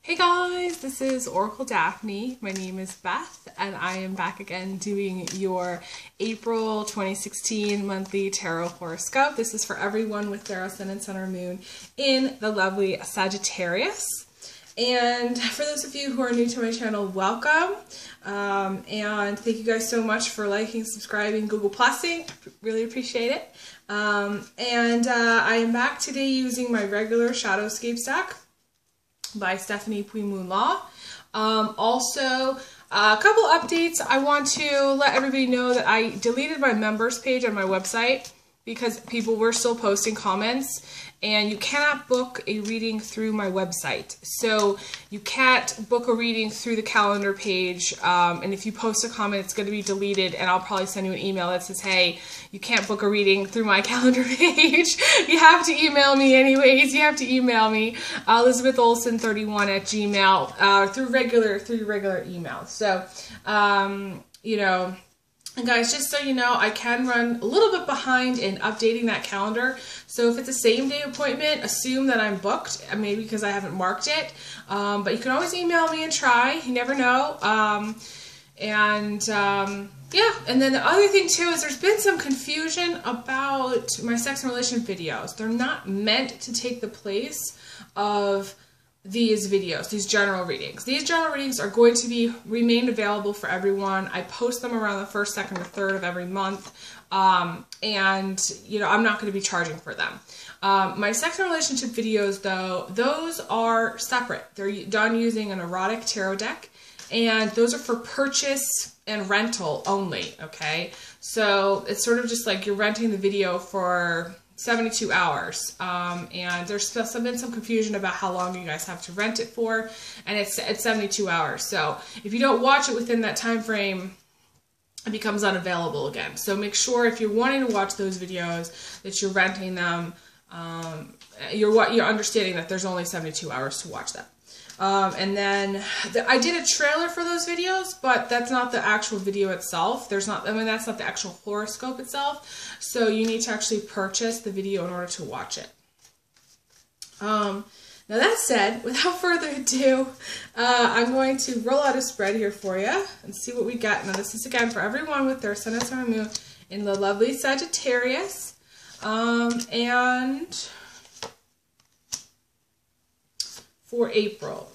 Hey guys, this is Oracle Daphne. My name is Beth, and I am back again doing your April 2016 monthly tarot horoscope. This is for everyone with their ascendant, sun, or moon in the lovely Sagittarius. And for those of you who are new to my channel, welcome. And thank you guys so much for liking, subscribing, Google Plusing. Really appreciate it. I am back today using my regular Shadowscape deck by Stephanie Puy-Moon-Law. Also, a couple updates. I want to let everybody know that I deleted my members page on my website because people were still posting comments, and you cannot book a reading through my website. So you can't book a reading through the calendar page, and if you post a comment, it's going to be deleted, and I'll probably send you an email that says, hey, you can't book a reading through my calendar page. You have to email me anyways. You have to email me, elizabetholson31@gmail, through regular email. So, you know, and guys, just so you know, I can run a little bit behind in updating that calendar. So if it's a same-day appointment, assume that I'm booked, maybe because I haven't marked it. But you can always email me and try. You never know. Yeah, and then the other thing too is there's been some confusion about my sex and relationship videos. They're not meant to take the place of these videos, these general readings. These general readings are going to remain available for everyone. I post them around the 1st, 2nd, or 3rd of every month. And, you know, I'm not going to be charging for them. My sex and relationship videos, though, those are separate. They're done using an erotic tarot deck, and those are for purchase and rental only, okay? So it's sort of just like you're renting the video for 72 hours, and there's been some confusion about how long you guys have to rent it for, and it's 72 hours. So if you don't watch it within that time frame, it becomes unavailable again. So make sure if you're wanting to watch those videos that you're renting them, you're understanding that there's only 72 hours to watch them. And then I did a trailer for those videos, but that's not the actual video itself. That's not the actual horoscope itself. So you need to actually purchase the video in order to watch it. Now that said, without further ado, I'm going to roll out a spread here for you and see what we got. Now this is again for everyone with their sun and sun and moon in the lovely Sagittarius. And for April.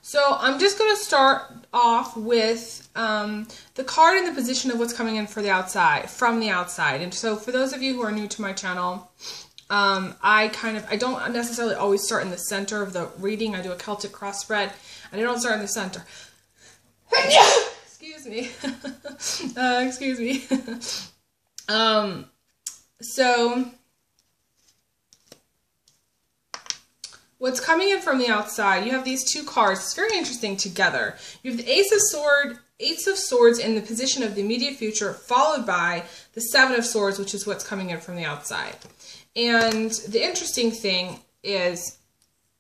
So I'm just going to start off with the card in the position of what's coming in from the outside. And so for those of you who are new to my channel, I don't necessarily always start in the center of the reading. I do a Celtic cross spread, and I don't start in the center. Excuse me. Excuse me. So what's coming in from the outside, you have these two cards. It's very interesting together. You have the Ace of Swords in the position of the immediate future, followed by the Seven of Swords, which is what's coming in from the outside. And the interesting thing is,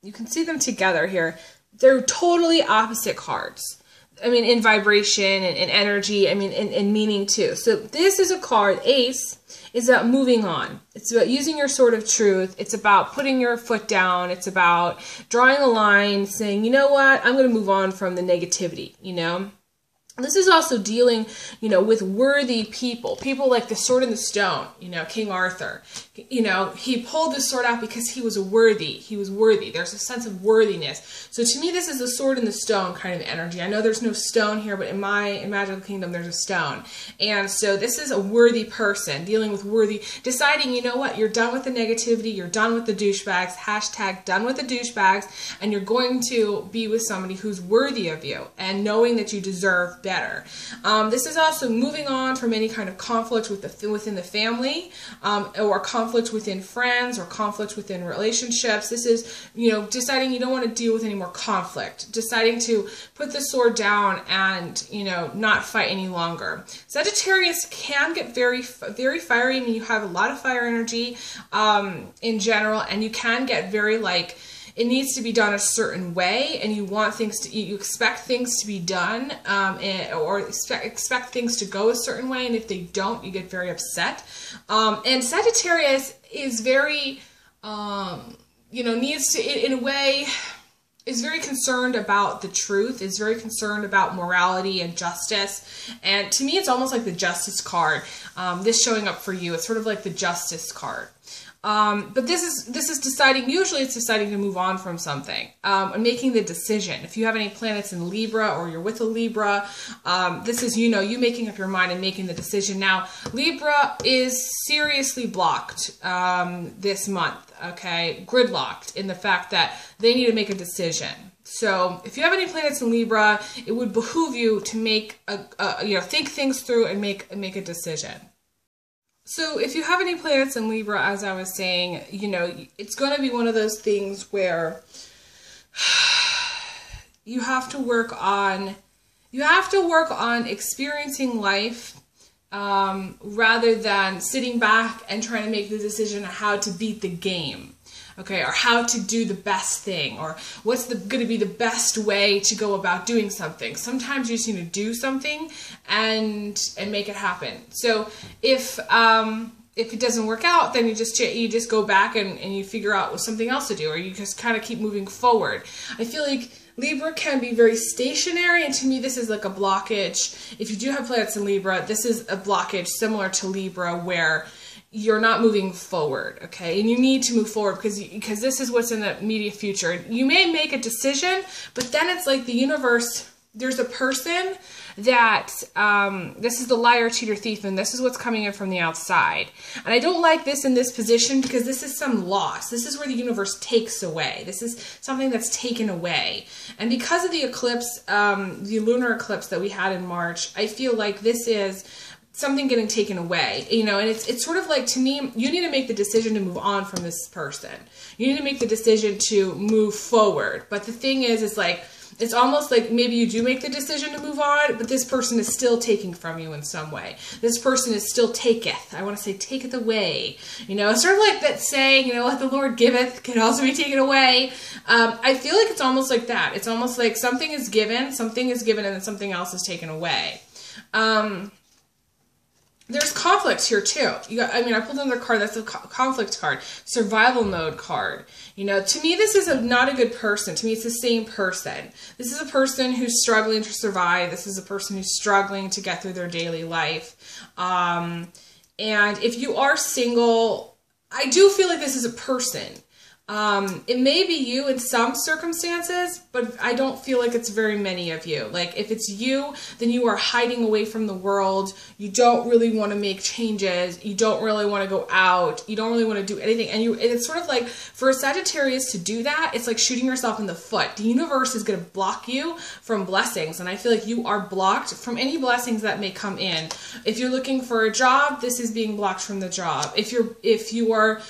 you can see them together here. They're totally opposite cards. I mean, in vibration and energy, I mean, in meaning too. So this is a card, Ace, is about moving on. It's about using your sword of truth. It's about putting your foot down. It's about drawing a line, saying, you know what, I'm going to move on from the negativity, you know. This is also dealing, you know, with worthy people. People like the Sword in the Stone, you know, King Arthur. You know, he pulled the sword out because he was worthy. He was worthy. There's a sense of worthiness. So to me, this is the Sword in the Stone kind of energy. I know there's no stone here, but in my magical kingdom, there's a stone. And so this is a worthy person dealing with deciding, you know what, you're done with the negativity. You're done with the douchebags. Hashtag done with the douchebags. And you're going to be with somebody who's worthy of you and knowing that you deserve better. This is also moving on from any kind of conflict within the family, or conflict conflict within friends or conflict within relationships. This is, you know, deciding you don't want to deal with any more conflict, deciding to put the sword down and, you know, not fight any longer. Sagittarius can get very, very fiery. I mean, you have a lot of fire energy in general, and you can get very like, it needs to be done a certain way, and you want things to, you expect things to be done, or expect things to go a certain way, and if they don't, you get very upset. And Sagittarius is very, you know, needs to, in a way, is very concerned about the truth, is very concerned about morality and justice. And to me, it's almost like the Justice card. This showing up for you, it's sort of like the Justice card. But this is deciding, usually it's deciding to move on from something, and making the decision. If you have any planets in Libra or you're with a Libra, this is, you know, you making up your mind and making the decision. Now, Libra is seriously blocked, this month, okay, gridlocked in the fact that they need to make a decision. So if you have any planets in Libra, it would behoove you to make you know, think things through and make a decision. So if you have any planets in Libra, as I was saying, you know, it's going to be one of those things where you have to work on experiencing life, rather than sitting back and trying to make the decision of how to beat the game. Okay, or how to do the best thing, or what's going to be the best way to go about doing something. Sometimes you just need to do something and make it happen. So if it doesn't work out, then you just go back and you figure out something else to do, or you just kind of keep moving forward. I feel like Libra can be very stationary, and to me this is like a blockage. If you do have planets in Libra, this is a blockage similar to Libra where you're not moving forward, okay? And you need to move forward because this is what's in the immediate future. You may make a decision, but then it's like the universe, there's a person that, this is the liar, cheater, thief, and this is what's coming in from the outside. And I don't like this in this position because this is some loss. This is where the universe takes away. This is something that's taken away. And because of the eclipse, the lunar eclipse that we had in March, I feel like this is something getting taken away, you know, and it's sort of like, to me, you need to make the decision to move on from this person. You need to make the decision to move forward. But the thing is like, it's almost like maybe you do make the decision to move on, but this person is still taking from you in some way. This person is still taketh. I want to say taketh away. You know, sort of like that saying, you know, what the Lord giveth can also be taken away. I feel like it's almost like that. It's almost like something is given, and then something else is taken away. There's conflicts here too. I mean, I pulled another card. That's a conflict card, survival mode card. You know, to me, this is not a good person. To me, it's the same person. This is a person who's struggling to survive. This is a person who's struggling to get through their daily life. And if you are single, I do feel like this is a person. It may be you in some circumstances, but I don't feel like it's very many of you. Like, if it's you, then you are hiding away from the world. You don't really want to make changes. You don't really want to go out. You don't really want to do anything. And it's sort of like, for a Sagittarius to do that, it's like shooting yourself in the foot. The universe is going to block you from blessings. And I feel like you are blocked from any blessings that may come in. If you're looking for a job, this is being blocked from the job. If you are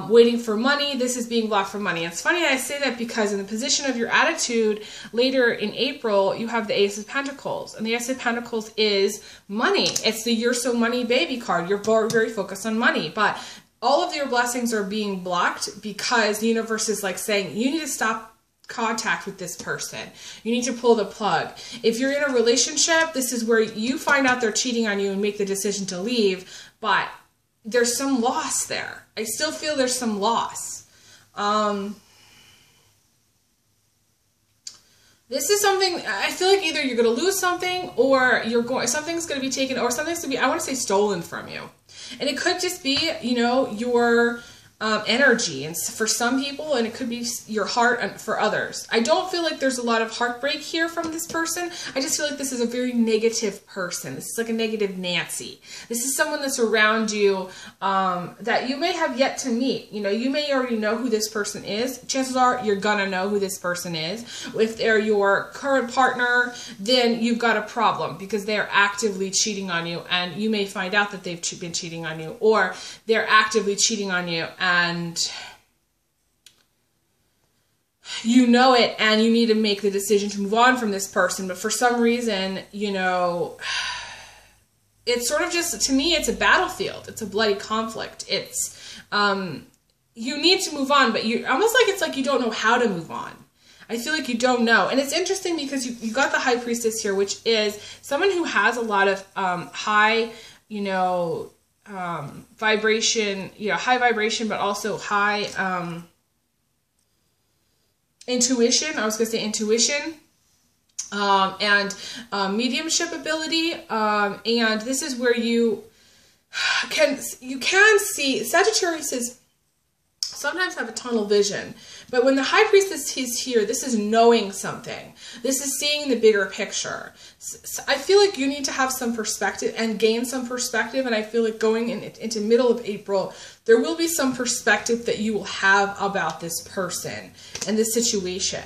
waiting for money, this is being blocked from money. And it's funny I say that because in the position of your attitude, later in April, you have the Ace of Pentacles. And the Ace of Pentacles is money. It's the You're So Money Baby card. You're very focused on money. But all of your blessings are being blocked because the universe is like saying, you need to stop contact with this person. You need to pull the plug. If you're in a relationship, this is where you find out they're cheating on you and make the decision to leave. But there's some loss there. I still feel there's some loss. This is something, I feel like either you're going to lose something, or something's going to be taken, or something's going to be, I want to say, stolen from you. And it could just be, you know, your energy, and for some people, and it could be your heart, and for others. I don't feel like there's a lot of heartbreak here from this person. I just feel like this is a very negative person. This is like a negative Nancy. This is someone that's around you that you may have yet to meet. You know, you may already know who this person is. Chances are you're gonna know who this person is. If they're your current partner, then you've got a problem because they're actively cheating on you, and you may find out that they've been cheating on you, or they're actively cheating on you and you know it, and you need to make the decision to move on from this person. But for some reason, you know, it's sort of just, to me, it's a battlefield. It's a bloody conflict. It's, you need to move on, but you almost like, it's like you don't know how to move on. I feel like you don't know. And it's interesting because you got the High Priestess here, which is someone who has a lot of high, you know, vibration, you know, high vibration, but also high intuition. I was going to say intuition and mediumship ability. And this is where you can see Sagittarius sometimes have a tunnel vision, but when the High Priestess is here, this is knowing something. This is seeing the bigger picture. So I feel like you need to have some perspective and gain some perspective, and I feel like going into middle of April, there will be some perspective that you will have about this person and this situation.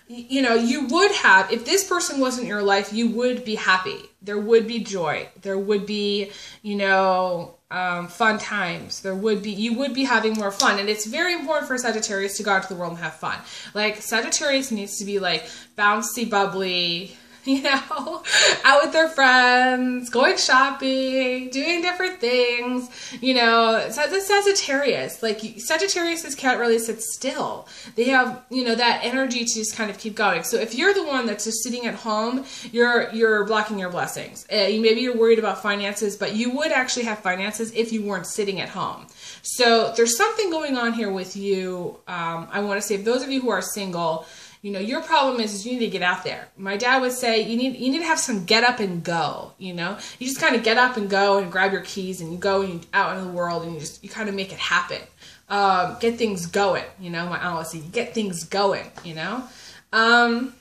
You know, you would have, if this person wasn't in your life, you would be happy. There would be joy. There would be, you know, fun times. You would be having more fun. And it's very important for Sagittarius to go out to the world and have fun. Like, Sagittarius needs to be like bouncy, bubbly, you know, out with their friends, going shopping, doing different things, you know. Sagittarius, like, Sagittarius can't really sit still. They have, you know, that energy to just kind of keep going. So if you're the one that's just sitting at home, you're blocking your blessings. Maybe you're worried about finances, but you would actually have finances if you weren't sitting at home. So there's something going on here with you. I want to say, if those of you who are single, you know, your problem is you need to get out there. My dad would say you need to have some get up and go, you know. You just kind of get up and go and grab your keys and you go out into the world and you kind of make it happen. Get things going, you know. My aunt would say, get things going, you know. And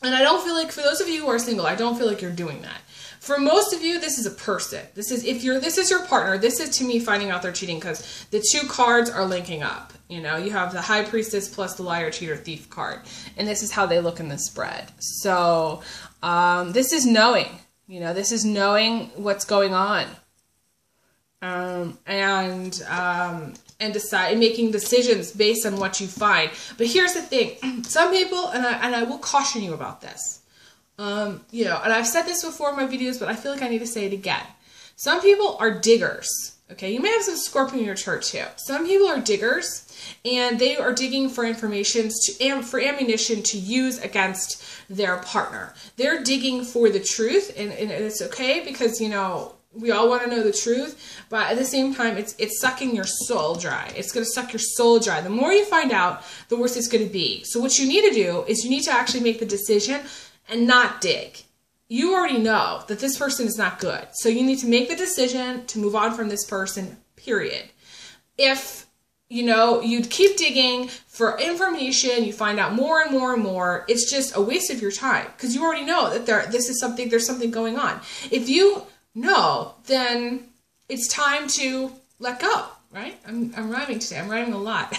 I don't feel like, for those of you who are single, I don't feel like you're doing that. For most of you, this is a person. This is your partner. This is, to me, finding out they're cheating, because the two cards are linking up. You know, you have the High Priestess plus the Liar, Cheater, Thief card. And this is how they look in the spread. So, this is knowing. You know, this is knowing what's going on. And making decisions based on what you find. But here's the thing. Some people, and I will caution you about this. You know, and I've said this before in my videos, but I feel like I need to say it again. Some people are diggers. Okay, you may have some Scorpio in your chart too. Some people are diggers, and they are digging for information, for ammunition to use against their partner. They're digging for the truth, and it's okay, because, you know, we all want to know the truth, but at the same time, it's sucking your soul dry. It's going to suck your soul dry. The more you find out, the worse it's going to be. So what you need to do is you need to actually make the decision and not dig. You already know that this person is not good. So you need to make the decision to move on from this person, period. If, you know, you keep digging for information, you find out more and more and more, it's just a waste of your time, because you already know that there's something going on. If you know, then it's time to let go, right? I'm rhyming today. I'm rhyming a lot.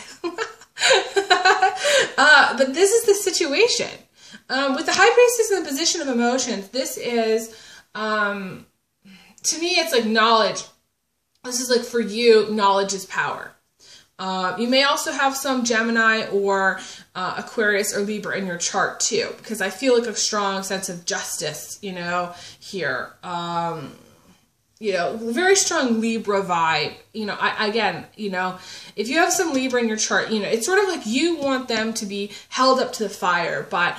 But this is the situation. With the High Priestess in the position of emotions, this is, to me, it's like knowledge. This is like, for you, knowledge is power. You may also have some Gemini or Aquarius or Libra in your chart too, because I feel like a strong sense of justice, you know, here. You know, very strong Libra vibe. You know, again, you know, if you have some Libra in your chart, you know, it's sort of like you want them to be held up to the fire, but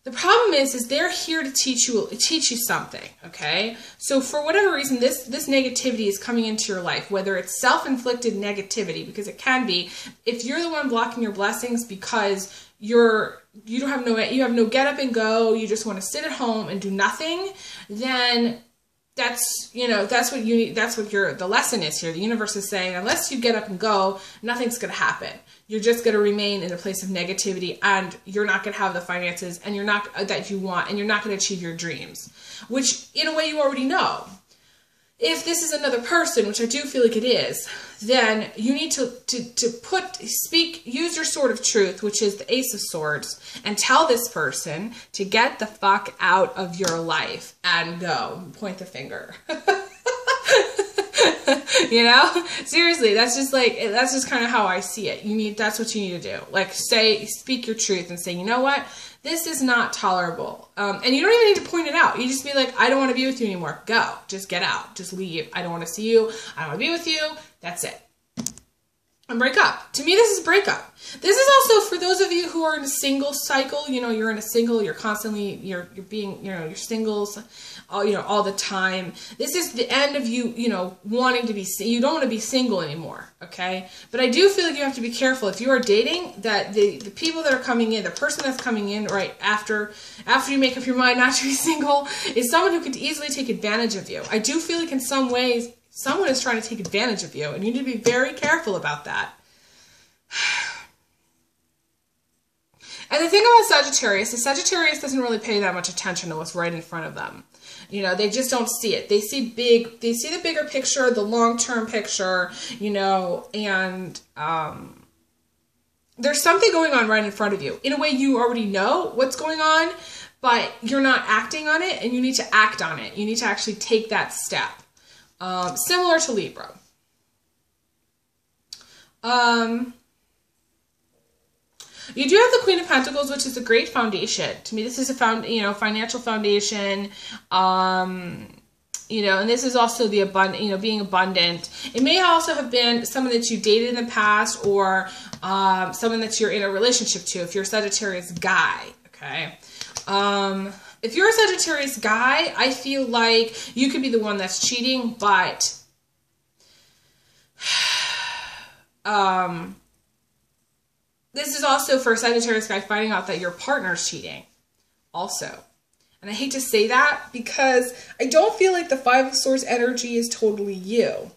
the problem is they're here to teach you something, okay? So for whatever reason, this negativity is coming into your life, whether it's self-inflicted negativity, because it can be, if you're the one blocking your blessings because you have no get up and go, you just want to sit at home and do nothing, then that's, you know, that's what you need. That's what the lesson is here. The universe is saying, unless you get up and go, nothing's going to happen. You're just going to remain in a place of negativity, and you're not going to have the finances and you're not that you want, and you're not going to achieve your dreams, which in a way you already know. If this is another person, which I do feel like it is, then you need to use your sword of truth, which is the Ace of Swords, and tell this person to get the fuck out of your life and go. Point the finger. You know? Seriously, that's just kind of how I see it. That's what you need to do. Like, speak your truth and say, you know what? This is not tolerable. And you don't even need to point it out. You just be like, I don't want to be with you anymore. Go. Just get out. Just leave. I don't want to see you. I don't want to be with you. That's it. And break up. To me, this is breakup. This is also for those of you who are in a single cycle. You know, you're in a single, you're constantly, you're being, you know, you're singles, you know, all the time. This is the end of you, you know, wanting to be, you don't want to be single anymore, okay? But I do feel like you have to be careful. If you are dating, that the people that are coming in, the person that's coming in right after you make up your mind not to be single, is someone who could easily take advantage of you. I do feel like in some ways, someone is trying to take advantage of you, and you need to be very careful about that. And the thing about Sagittarius is Sagittarius doesn't really pay that much attention to what's right in front of them. You know, they just don't see it. They see the bigger picture, the long-term picture, you know, and there's something going on right in front of you. In a way, you already know what's going on, but you're not acting on it, and you need to act on it. You need to actually take that step. Similar to Libra. You do have the Queen of Pentacles, which is a great foundation. To me, this is a financial foundation. You know, and this is also the being abundant. It may also have been someone that you dated in the past, or someone that you're in a relationship to. If you're a Sagittarius guy, okay. If you're a Sagittarius guy, I feel like you could be the one that's cheating, but this is also for a Sagittarius guy finding out that your partner's cheating also. And I hate to say that because I don't feel like the Five of Swords energy is totally you.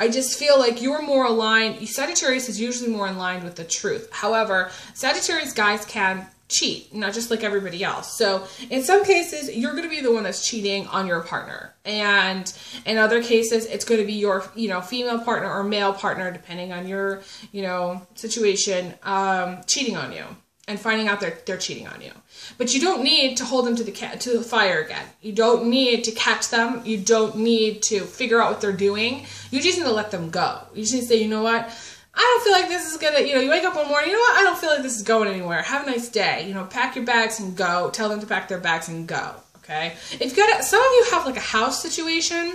I just feel like you're more aligned. Sagittarius is usually more aligned with the truth. However, Sagittarius guys can cheat, not just like everybody else. So in some cases, you're going to be the one that's cheating on your partner. And in other cases, it's going to be your, female partner or male partner, depending on your, situation, cheating on you and finding out they're cheating on you. But you don't need to hold them to the fire again. You don't need to catch them. You don't need to figure out what they're doing. You just need to let them go. You just need to say, you know what? I don't feel like this is gonna, you wake up one morning, you know what, I don't feel like this is going anywhere. Have a nice day. Pack your bags and go. Tell them to pack their bags and go, okay? If you got, some of you have like a house situation,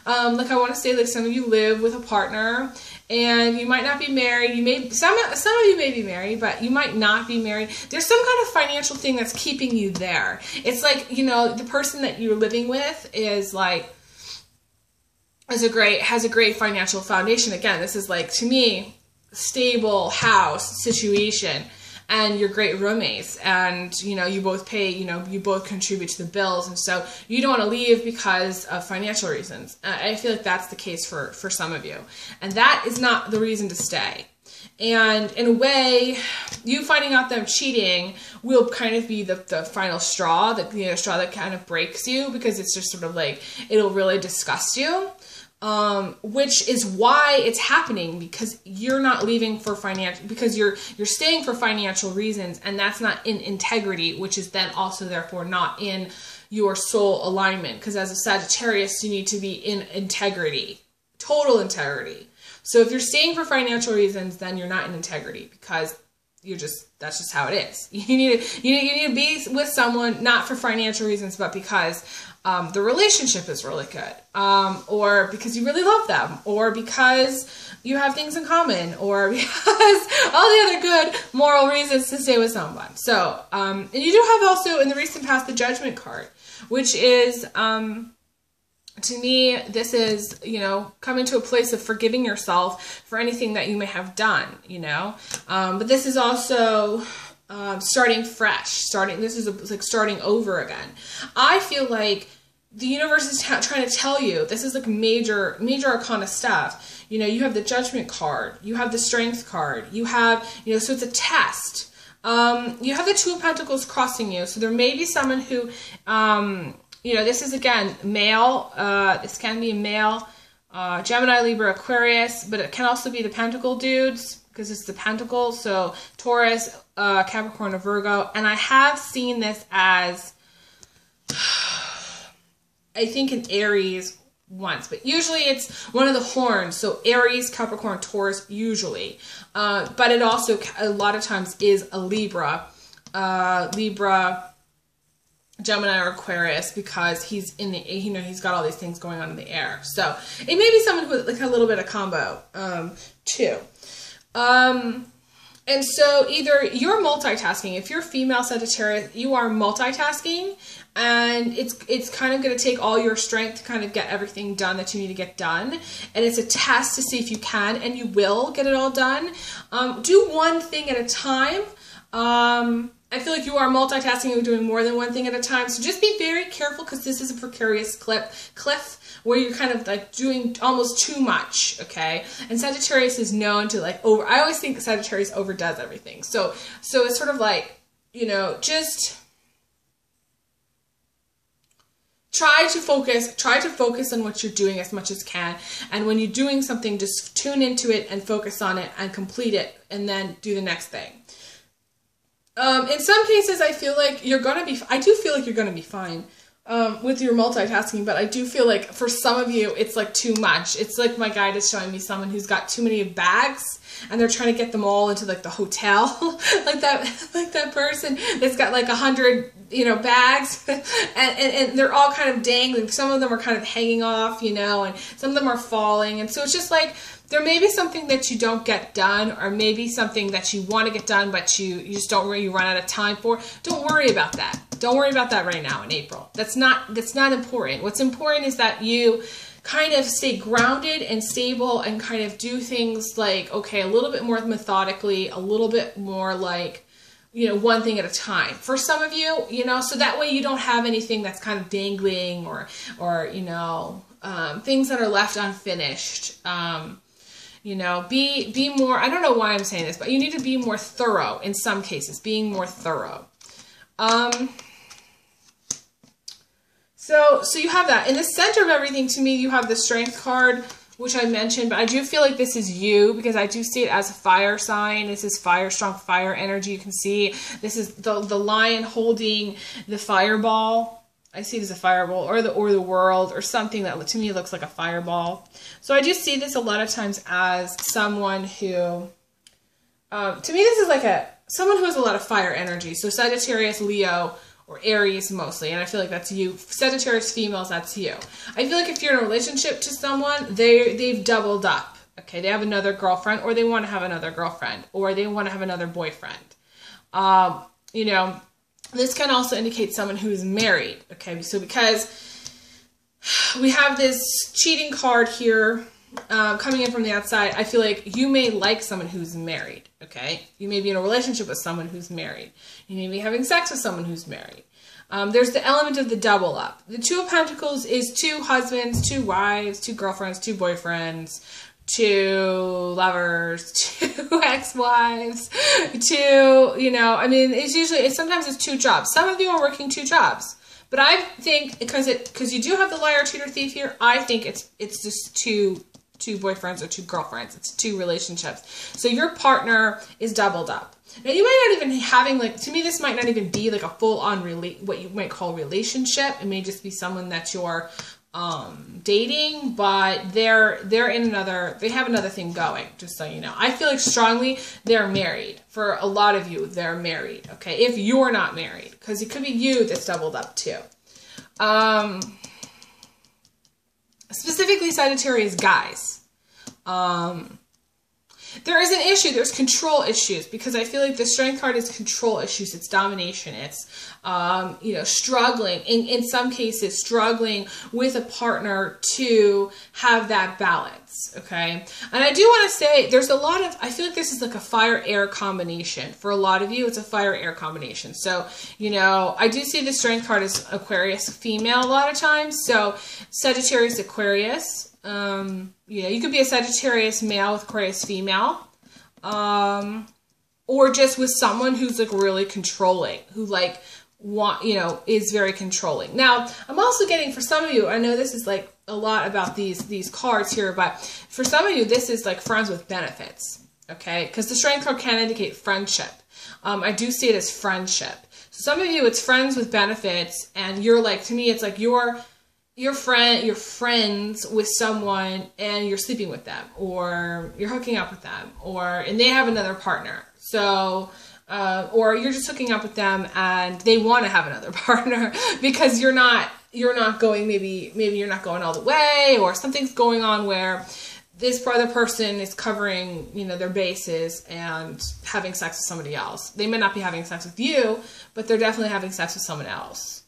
like I want to say like some of you live with a partner and you might not be married. You may, some of you may be married, but you might not be married. There's some kind of financial thing that's keeping you there. It's like, the person that you're living with is like, has a great financial foundation. Again, this is like, to me, stable house situation, and you're great roommates, and you both pay, you both contribute to the bills, and so you don't want to leave because of financial reasons. I feel like that's the case for some of you, and that is not the reason to stay. And in a way, you finding out them cheating will kind of be the final straw, the straw that kind of breaks you, because it's just sort of like, it'll really disgust you. Which is why it's happening, because you're not leaving for because you're staying for financial reasons, and that's not in integrity, which is then also therefore not in your soul alignment, because as a Sagittarius, you need to be in integrity, total integrity. So if you're staying for financial reasons, then you're not in integrity, because that's just how it is. You need to be with someone not for financial reasons, but because the relationship is really good, or because you really love them, or because you have things in common, or because all the other good moral reasons to stay with someone. So, and you do have also in the recent past the Judgment card, which is, to me, this is, coming to a place of forgiving yourself for anything that you may have done, but this is also starting fresh, this is like starting over again. I feel like the universe is trying to tell you, this is like major arcana stuff. You know, you have the Judgment card, you have the Strength card, you have, you know, so it's a test. You have the Two of Pentacles crossing you. So there may be someone who, you know, this is again, male, this can be a male, Gemini, Libra, Aquarius, but it can also be the Pentacle dudes, because it's the Pentacle. So Taurus, Capricorn, or Virgo. And I have seen this as, I think an Aries once, but usually it's one of the horns. So Aries, Capricorn, Taurus, usually. But it also, a lot of times, is a Libra, Gemini, or Aquarius, because he's in the, you know, he's got all these things going on in the air. So it may be someone who like a little bit of combo, too. And so either you're multitasking. If you're female Sagittarius, you are multitasking, and it's kind of going to take all your strength to kind of get everything done that you need to get done. And it's a test to see if you can, and you will get it all done. Do one thing at a time. I feel like you are multitasking, you're doing more than one thing at a time. So just be very careful, because this is a precarious cliff where you're kind of like doing almost too much, okay? And Sagittarius is known to like I always think Sagittarius overdoes everything. So it's sort of like, you know, just try to focus on what you're doing as much as you can. And when you're doing something, just tune into it and focus on it and complete it, and then do the next thing. In some cases, I feel like I do feel like you're going to be fine with your multitasking, but I do feel like for some of you, it's like too much. It's like my guide is showing me someone who's got too many bags, and they're trying to get them all into like the hotel, like that person that's got like 100, you know, bags, and they're all kind of dangling. Some of them are kind of hanging off, you know, and some of them are falling, and so it's just like, there may be something that you don't get done, or maybe something that you want to get done, but you just don't really run out of time for. Don't worry about that. Don't worry about that right now in April. That's not important. What's important is that you kind of stay grounded and stable, and kind of do things like, okay, a little bit more methodically, a little bit more like, you know, one thing at a time. For some of you, you know, so that way you don't have anything that's kind of dangling, or you know, things that are left unfinished. You know, be more, I don't know why I'm saying this, but you need to be more thorough in some cases, being more thorough. So you have that. In the center of everything, to me, you have the Strength card, which I mentioned, but I do feel like this is you, because I do see it as a fire sign. This is fire, strong fire energy. You can see this is the lion holding the fireball. I see it as a fireball, or the world, or something that to me looks like a fireball. So I do see this a lot of times as someone who, to me this is like someone who has a lot of fire energy. So Sagittarius, Leo, or Aries mostly, and I feel like that's you. Sagittarius females, that's you. I feel like if you're in a relationship to someone, they've doubled up. Okay, they have another girlfriend, or they want to have another girlfriend, or they want to have another boyfriend. You know, this can also indicate someone who is married. Okay, so because we have this cheating card here coming in from the outside, I feel like you may like someone who's married. Okay, you may be in a relationship with someone who's married. You may be having sex with someone who's married. There's the element of the double up. The Two of Pentacles is 2 husbands, 2 wives, 2 girlfriends, 2 boyfriends, 2 lovers, 2 ex-wives, 2, you know, I mean, sometimes it's 2 jobs. Some of you are working 2 jobs, but I think because you do have the liar, cheater, thief here, I think it's just two boyfriends or 2 girlfriends. It's 2 relationships. So your partner is doubled up. Now you might not even having like, to me this might not even be like a full-on what you might call relationship. It may just be someone that you're dating, but they have another thing going, just so you know. I feel like strongly they're married. For a lot of you, they're married, okay? If you're not married, because it could be you that's doubled up too. Specifically Sagittarius guys. There is an issue. There's control issues, because I feel like the Strength card is control issues. It's domination. It's, you know, struggling, in some cases, struggling with a partner to have that balance. benefits, okay? And I do want to say there's a lot of, I feel like this is like a fire-air combination. For a lot of you, it's a fire-air combination. So, you know, I do see the strength card as Aquarius female a lot of times. So Sagittarius Aquarius, you know, you could be a Sagittarius male with Aquarius female, or just with someone who's like really controlling, who like is very controlling. Now, I'm also getting, for some of you, I know this is like a lot about these cards here, but for some of you, this is like friends with benefits, okay? Because the strength card can indicate friendship. I do see it as friendship. So some of you, it's friends with benefits, and you're like, to me, it's like you're friends with someone and you're sleeping with them, or you're hooking up with them, and they have another partner. So, or you're just hooking up with them and they want to have another partner because you're not going, maybe you're not going all the way, or something's going on where this other person is covering, you know, their bases and having sex with somebody else. They may not be having sex with you, but they're definitely having sex with someone else.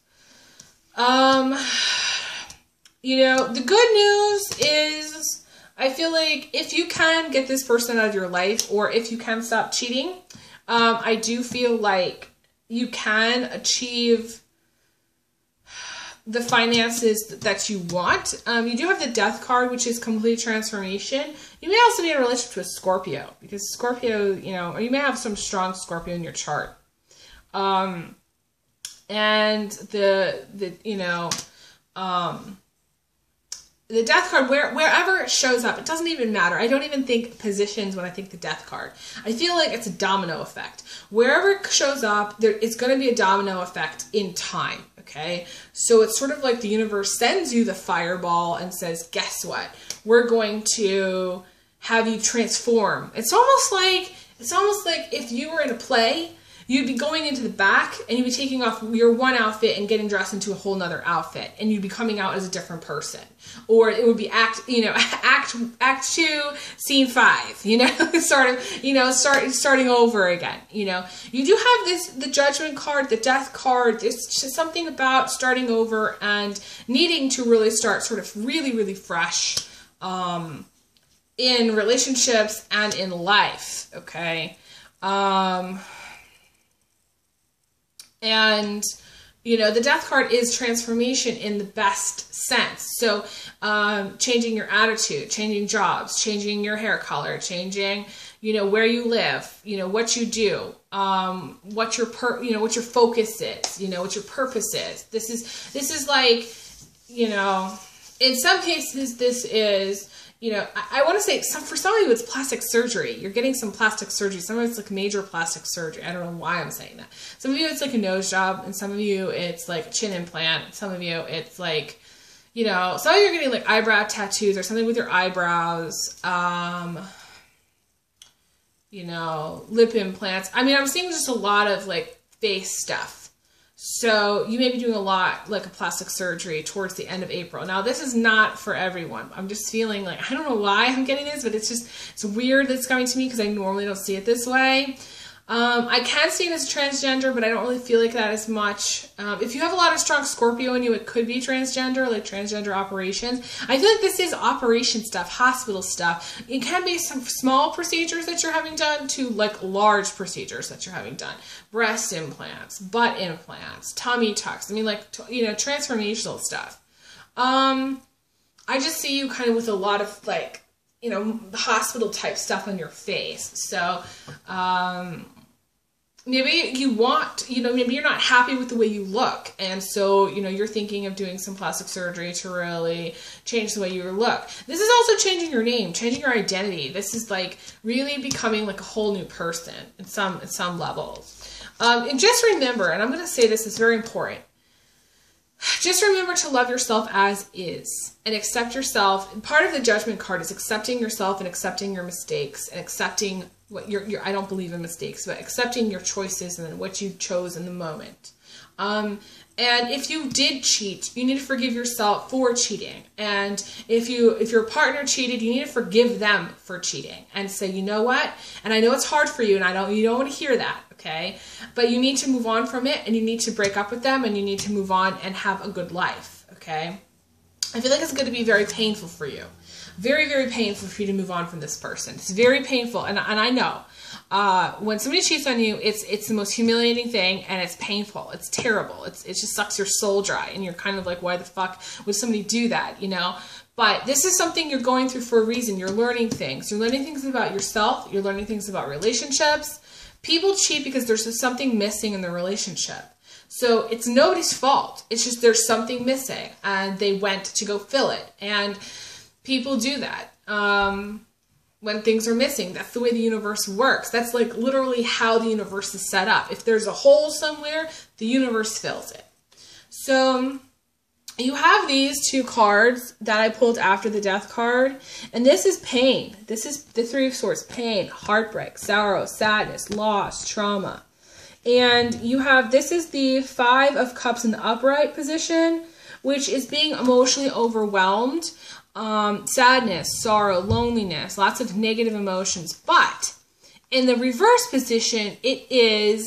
You know, the good news is I feel like if you can get this person out of your life, or if you can stop cheating, I do feel like you can achieve the finances that you want. You do have the Death card, which is complete transformation. You may also be in a relationship with Scorpio, because Scorpio, you know, or you may have some strong Scorpio in your chart. And the Death card, wherever it shows up, it doesn't even matter. I don't even think positions when I think the Death card. I feel like it's a domino effect. Wherever it shows up, it's going to be a domino effect in time, okay? So it's sort of like the universe sends you the fireball and says, guess what? We're going to have you transform. It's almost like if you were in a play, you'd be going into the back and you'd be taking off your one outfit and getting dressed into a whole nother outfit, and you'd be coming out as a different person. Or it would be act 2, scene 5, you know, starting over again. You know, you do have the Judgment card, the Death card. There's just something about starting over and needing to really start sort of really, really fresh, in relationships and in life. Okay. And, you know, the Death card is transformation in the best sense. So, changing your attitude, changing jobs, changing your hair color, changing, you know, where you live, you know, what you do, what your focus is, you know, what your purpose is. This is like, you know, in some cases, this is, you know, I want to say for some of you, it's plastic surgery. You're getting some plastic surgery. Some of it's like major plastic surgery. I don't know why I'm saying that. Some of you, it's like a nose job, and some of you, it's like a chin implant. Some of you, it's like, you know, some of you are getting like eyebrow tattoos or something with your eyebrows. You know, lip implants. I mean, I'm seeing just a lot of like face stuff. So you may be doing a lot like a plastic surgery towards the end of April. Now, this is not for everyone. I'm just feeling like, I don't know why I'm getting this, but it's weird that it's coming to me because I normally don't see it this way. I can see it as transgender, but I don't really feel like that as much. If you have a lot of strong Scorpio in you, it could be transgender, like transgender operations. I feel like this is operation stuff, hospital stuff. It can be some small procedures that you're having done to like large procedures that you're having done. Breast implants, butt implants, tummy tucks. I mean, like, you know, transformational stuff. I just see you kind of with a lot of like, you know, hospital type stuff on your face. So, maybe you want, you know, maybe you're not happy with the way you look. And so, you know, you're thinking of doing some plastic surgery to really change the way you look. This is also changing your name, changing your identity. This is like really becoming like a whole new person at some levels. And just remember, and I'm going to say this is very important. Just remember to love yourself as is and accept yourself. And part of the Judgment card is accepting yourself and accepting your mistakes and accepting what I don't believe in mistakes, but accepting your choices and what you chose in the moment. And if you did cheat, you need to forgive yourself for cheating. And if your partner cheated, you need to forgive them for cheating and say, you know what? And I know it's hard for you, and you don't want to hear that, okay? But you need to move on from it, and you need to break up with them, and you need to move on and have a good life, okay? I feel like it's going to be very painful for you. very, very painful for you to move on from this person. It's very painful. And I know, when somebody cheats on you, it's the most humiliating thing, and it's painful. It's terrible. It just sucks your soul dry, and you're kind of like, why the fuck would somebody do that, you know? But this is something you're going through for a reason. You're learning things. You're learning things about yourself. You're learning things about relationships. People cheat because there's just something missing in the relationship. So it's nobody's fault. It's just there's something missing, and they went to go fill it. And people do that when things are missing. That's the way the universe works. That's like literally how the universe is set up. If there's a hole somewhere, the universe fills it. So you have these two cards that I pulled after the Death card, and this is pain. This is the Three of Swords: pain, heartbreak, sorrow, sadness, loss, trauma. And you have, this is the Five of Cups in the upright position, which is being emotionally overwhelmed, sadness, sorrow, loneliness, lots of negative emotions. But in the reverse position, I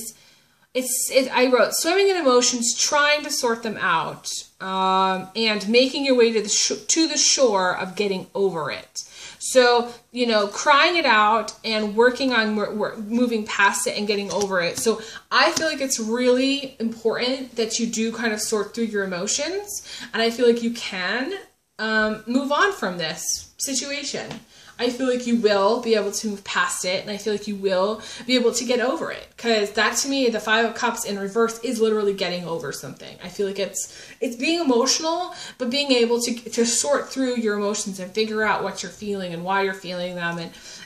wrote swimming in emotions, trying to sort them out, and making your way to the shore of getting over it. So, you know, crying it out and working on moving past it and getting over it. So I feel like it's really important that you do kind of sort through your emotions, and I feel like you can move on from this situation. I feel like you will be able to move past it, and I feel like you will be able to get over it. Because that, to me, the Five of Cups in reverse is literally getting over something. I feel like it's being emotional, but being able to sort through your emotions and figure out what you're feeling and why you're feeling them,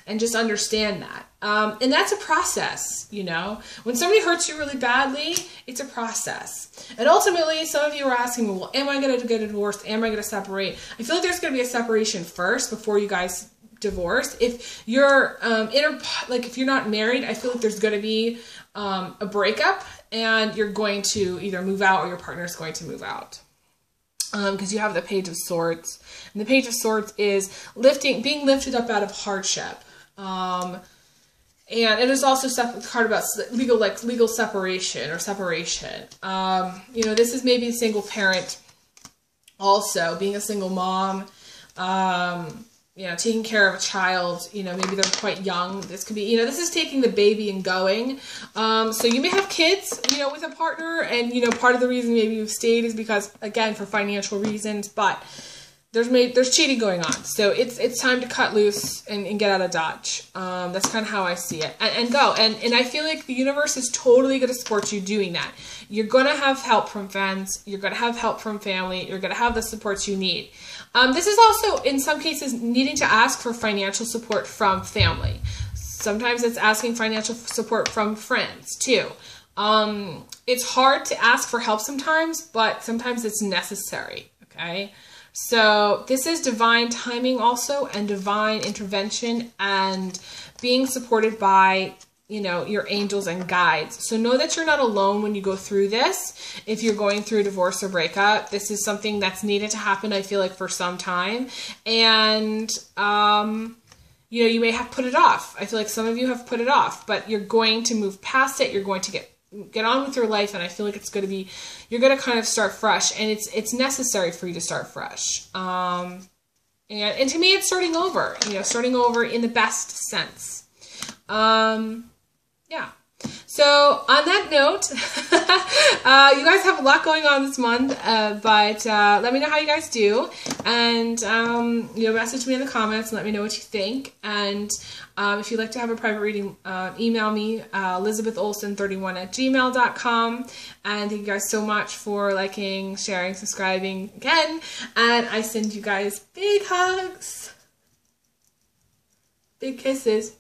and just understand that. And that's a process, you know. When somebody hurts you really badly, it's a process. And ultimately, some of you are asking, well, am I going to get a divorce? Am I going to separate? I feel like there's going to be a separation first before you guys divorce. If you're if you're not married, I feel like there's going to be a breakup, and you're going to either move out or your partner is going to move out. Because you have the Page of Swords, and the Page of Swords is being lifted up out of hardship. And it is also a card about legal separation or separation. You know, this is maybe a single parent, also being a single mom. You know, taking care of a child, you know, maybe they're quite young. This could be, you know, this is taking the baby and going. So you may have kids, you know, with a partner, and, you know, part of the reason maybe you've stayed is because, again, for financial reasons, but there's cheating going on. So it's time to cut loose and get out of Dodge. That's kind of how I see it. And go. And I feel like the universe is totally going to support you doing that. You're going to have help from friends. You're going to have help from family. You're going to have the supports you need. This is also, in some cases, needing to ask for financial support from family. Sometimes it's asking financial support from friends, too. It's hard to ask for help sometimes, but sometimes it's necessary, okay? So this is divine timing also, and divine intervention, and being supported by, you know, your angels and guides. So know that you're not alone when you go through this. If you're going through a divorce or breakup, this is something that's needed to happen, I feel like, for some time. And, you know, you may have put it off. I feel like some of you have put it off, but you're going to move past it. You're going to get on with your life, and I feel like it's going to be, you're going to kind of start fresh, and it's necessary for you to start fresh. And to me, it's starting over, you know, starting over in the best sense. Yeah. So on that note, you guys have a lot going on this month, but let me know how you guys do, and you know, message me in the comments and let me know what you think. And if you'd like to have a private reading, email me, elizabetholson31@gmail.com. And thank you guys so much for liking, sharing, subscribing again. And I send you guys big hugs, big kisses.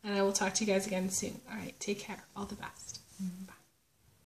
And I will talk to you guys again soon. All right, take care. All the best. Bye.